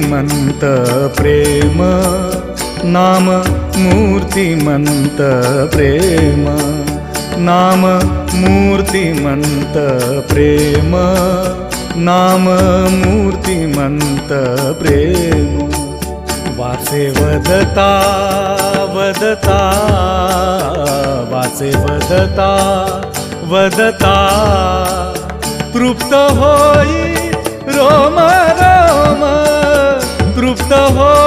मूर्तिमंत प्रेम, नाम मूर्तिमंत प्रेम, नाम मूर्तिमंत प्रेम, नाम मूर्तिमंत प्रेम। वाचे वदता वदता, वाचे वदता वदता, तृप्त होई रोम रोम, तृप्त होई